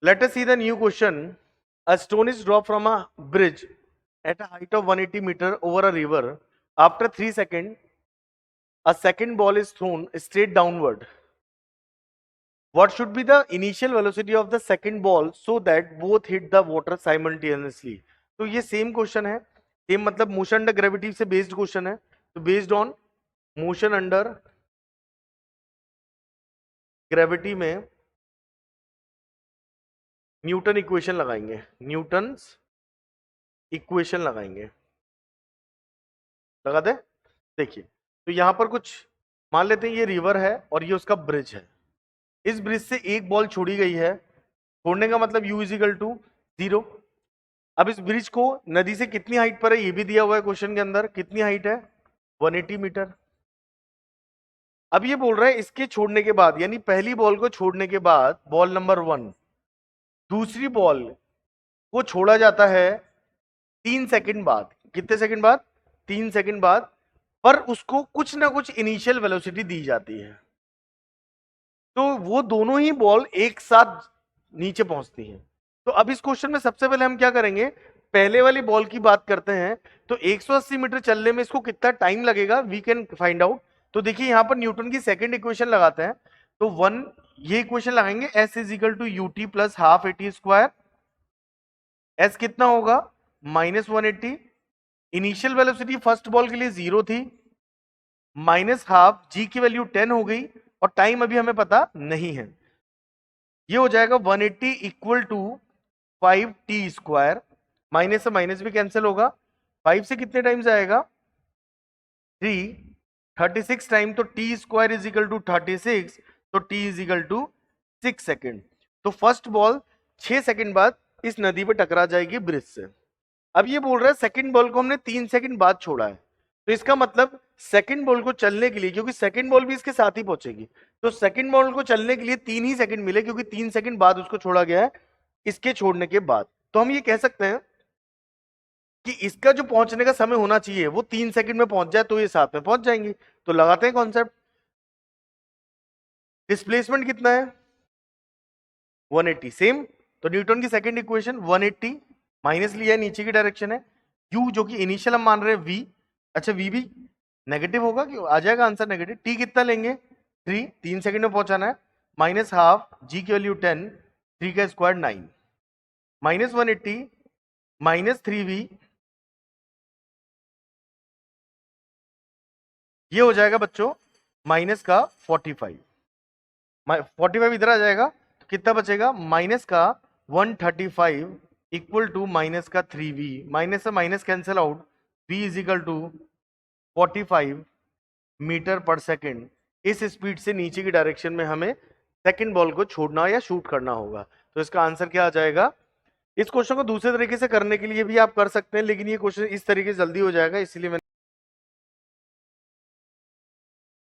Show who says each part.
Speaker 1: Let us see the new question. A stone is dropped from a bridge at a height of 180 meter over a river. After 3 seconds, a second ball is thrown straight downward. What should be the initial velocity of the second ball so that both hit the water simultaneously? तो ये same question है, same मतलब motion under gravity से based question है. तो based on motion under gravity में Newton equation लगाएंगे, Newton's equation लगाएंगे. लगा दे. देखिए, तो यहां पर कुछ मान लेते हैं ये रिवर है और ये उसका ब्रिज है. इस ब्रिज से एक बॉल छोड़ी गई है. छोड़ने का मतलब u इज इक्वल टू 0. अब इस ब्रिज को नदी से कितनी हाइट पर है ये भी दिया हुआ है क्वेश्चन के अंदर. कितनी हाइट है? 180 मीटर. अब ये बोल रहा है इसके छोड़ने के बाद, यानी पहली बॉल को छोड़ने के बाद, बॉल नंबर 1, दूसरी बॉल को छोड़ा जाता है 3 सेकंड बाद. कितने सेकंड बाद? 3 सेकंड बाद. पर उसको कुछ ना कुछ इनिशियल वेलोसिटी दी जाती है. तो वो दोनों ही बॉल एक साथ नीचे पहुंचती हैं. तो अब इस क्वेश्चन में सबसे पहले हम क्या करेंगे, पहले वाली बॉल की बात करते हैं. तो 180 मीटर चलने में इसको कितना टाइम लगेगा, वी कैन फाइंड आउट. तो देखिए यहां पर न्यूटन की सेकंड इक्वेशन लगाते हैं. तो 1 ये इक्वेशन लगाएंगे, s is equal to u t plus half a t square. s कितना होगा? -180. इनिशियल वेलोसिटी फर्स्ट बॉल के लिए 0 थी, माइनस हाफ, जी की वैल्यू 10 हो गई और टाइम अभी हमें पता नहीं है. ये हो जाएगा 180 equal to 5t square. Minus से माइनस भी कैंसिल होगा. 5 से कितने टाइम्स आएगा? 3. 36 टाइम. तो t square is equal to 36. तो t is equal to 6 second. तो फर्स्ट बॉल 6 सेकेंड बाद इस नदी पे टकरा जाएगी ब्रिज से. अब ये बोल रहा है सेकंड बॉल को हमने 3 सेकंड बाद छोड़ा है. तो इसका मतलब सेकंड बॉल को चलने के लिए, क्योंकि सेकंड बॉल भी इसके साथ ही पहुंचेगी, तो सेकंड बॉल को चलने के लिए 3 ही सेकंड मिले, क्योंकि 3 सेकंड बाद उसको छोड़ा गया है इसके छोड़ने के बाद. तो हम ये कह सकते हैं कि इसका जो पहुंचने का समय होना चाहिए वो 3 सेकंड में पहुंच जाए, तो ये साथ में पहुंच जाएंगी. तो लगाते हैं कॉन्सेप्ट. डिस्प्लेसमेंट कितना है? 180. सेम. तो न्यूटन की सेकंड इक्वेशन 180 माइनस लिया है, नीचे की डायरेक्शन है. u जो कि इनिशियल हम मान रहे हैं v. अच्छा v भी नेगेटिव होगा कि आ जाएगा आंसर नेगेटिव. t कितना लेंगे? 3 सेकंड में पहुंचाना है. माइनस हाफ, g की वैल्यू 10, 3 का स्क्वायर 9, माइनस 180 माइनस 3v. ये हो जाएगा बच्चों माइनस का 45. 45 इधर आ जाएगा तो कितना बचेगा? माइनस का 135 इक्वल टू माइनस का 3v. माइनस से minus cancel out. v is equal to 45 metre per second. इस स्पीड से नीचे की डायरेक्शन में हमें सेकंड बॉल को छोड़ना या शूट करना होगा. तो इसका आंसर क्या आ जाएगा? इस क्वेश्चन को दूसरे तरीके से करने के लिए भी आप कर सकते हैं, लेकिन ये क्वेश्चन इस तरीके से जल्दी हो जाएगा, इसलिए मैंने